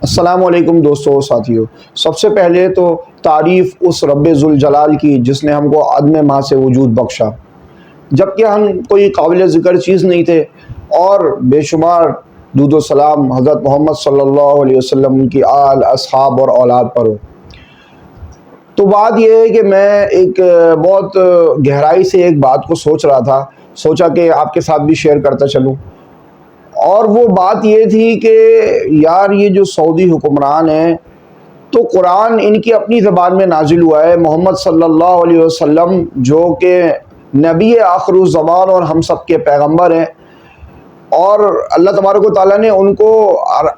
السلام علیکم دوستو ساتھیو، سب سے پہلے تو تعریف اس رب ذوالجلال کی جس نے ہم کو عدم ماں سے وجود بخشا، جبکہ ہم کوئی قابل ذکر چیز نہیں تھے، اور بے شمار درود و سلام حضرت محمد صلی اللہ علیہ وسلم ان کی آل اصحاب اور اولاد پر ہو۔ تو بات یہ ہے کہ میں ایک بہت گہرائی سے ایک بات کو سوچ رہا تھا، سوچا کہ آپ کے ساتھ بھی شیئر کرتا چلوں، اور وہ بات یہ تھی کہ یار یہ جو سعودی حکمران ہیں تو قرآن ان کی اپنی زبان میں نازل ہوا ہے، محمد صلی اللہ علیہ وسلم جو کہ نبی آخر الزمان اور ہم سب کے پیغمبر ہیں، اور اللہ تبارک و تعالیٰ نے ان کو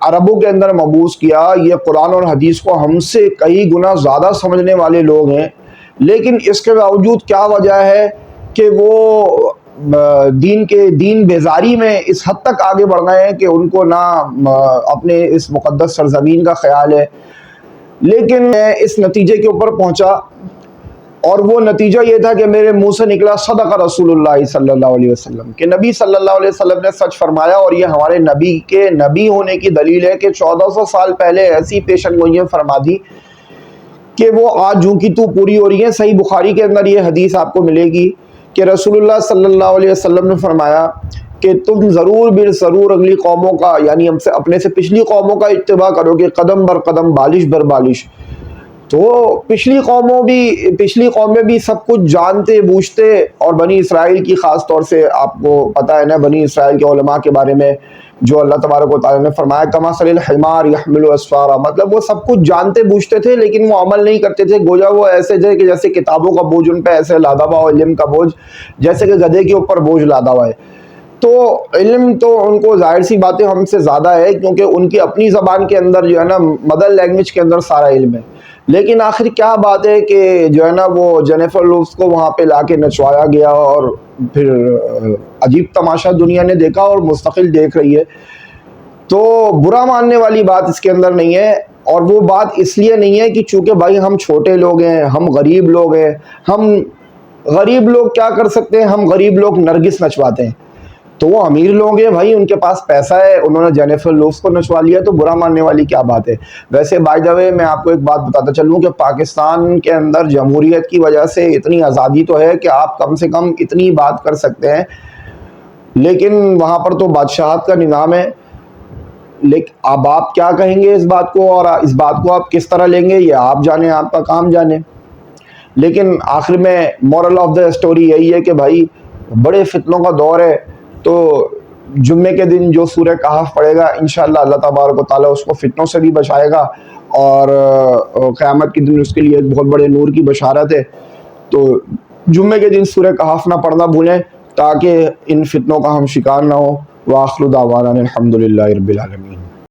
عربوں کے اندر مبعوث کیا۔ یہ قرآن اور حدیث کو ہم سے کئی گنا زیادہ سمجھنے والے لوگ ہیں، لیکن اس کے باوجود کیا وجہ ہے کہ وہ دین بیزاری میں اس حد تک آگے بڑھ گئے ہیں کہ ان کو نہ اپنے اس مقدس سرزمین کا خیال ہے۔ لیکن میں اس نتیجے کے اوپر پہنچا، اور وہ نتیجہ یہ تھا کہ میرے منہ سے نکلا صدق رسول اللہ صلی اللہ علیہ وسلم، کہ نبی صلی اللہ علیہ وسلم نے سچ فرمایا، اور یہ ہمارے نبی کے نبی ہونے کی دلیل ہے کہ 1400 سال پہلے ایسی پیشن گوئیاں فرما دی کہ وہ آج جو کی تو پوری ہو رہی ہیں۔ صحیح بخاری کے اندر یہ حدیث آپ کو ملے گی کہ رسول اللہ صلی اللہ علیہ وسلم نے فرمایا کہ تم ضرور بالضرور اگلی قوموں کا، یعنی ہم سے اپنے سے پچھلی قوموں کا اتباع کرو گے، قدم بر قدم، بالش بر بالش۔ تو پچھلی قومیں بھی سب کچھ جانتے بوجھتے، اور بنی اسرائیل کی خاص طور سے آپ کو پتہ ہے نا بنی اسرائیل کے علماء کے بارے میں، جو اللہ تبارک و تعالیٰ نے فرمایا کمثل الحمار یحمل اسفارا، مطلب وہ سب کچھ جانتے بوجھتے تھے لیکن وہ عمل نہیں کرتے تھے، گویا وہ ایسے تھے کہ جیسے کتابوں کا بوجھ ان پہ ایسے لادا ہوا ہو، علم کا بوجھ جیسے کہ گدھے کے اوپر بوجھ لادا ہوا ہے۔ تو علم تو ان کو ظاہر سی باتیں ہم سے زیادہ ہے، کیونکہ ان کی اپنی زبان کے اندر جو ہے نا مدر لینگویج کے اندر سارا علم ہے۔ لیکن آخر کیا بات ہے کہ جو ہے نا وہ جینیفر لوپس کو وہاں پہ لا کے نچوایا گیا، اور پھر عجیب تماشا دنیا نے دیکھا اور مستقل دیکھ رہی ہے۔ تو برا ماننے والی بات اس کے اندر نہیں ہے، اور وہ بات اس لیے نہیں ہے کہ چونکہ بھائی ہم چھوٹے لوگ ہیں، ہم غریب لوگ ہیں، ہم غریب لوگ کیا کر سکتے ہیں، ہم غریب لوگ نرگس نچواتے ہیں، تو وہ امیر لوگ ہیں بھائی، ان کے پاس پیسہ ہے، انہوں نے جینیفر لوپس کو نچوا لیا، تو برا ماننے والی کیا بات ہے۔ ویسے بائی دا وے میں آپ کو ایک بات بتاتا چلوں کہ پاکستان کے اندر جمہوریت کی وجہ سے اتنی آزادی تو ہے کہ آپ کم سے کم اتنی بات کر سکتے ہیں، لیکن وہاں پر تو بادشاہت کا نظام ہے۔ لیکن اب آپ کیا کہیں گے اس بات کو، اور اس بات کو آپ کس طرح لیں گے، یہ آپ جانیں، آپ کا کام جانیں۔ لیکن آخر میں مورل آف دا اسٹوری یہی ہے کہ بھائی بڑے فتنوں کا دور ہے، تو جمعے کے دن جو سورہ کہف پڑھے گا انشاءاللہ اللہ تبارک و تعالیٰ اس کو فتنوں سے بھی بچائے گا، اور قیامت کے دن اس کے لیے ایک بہت بڑے نور کی بشارت ہے۔ تو جمعے کے دن سورہ کہف نہ پڑھنا بھولیں تاکہ ان فتنوں کا ہم شکار نہ ہو۔ وآخر دعوانا الحمدللہ رب العالمین۔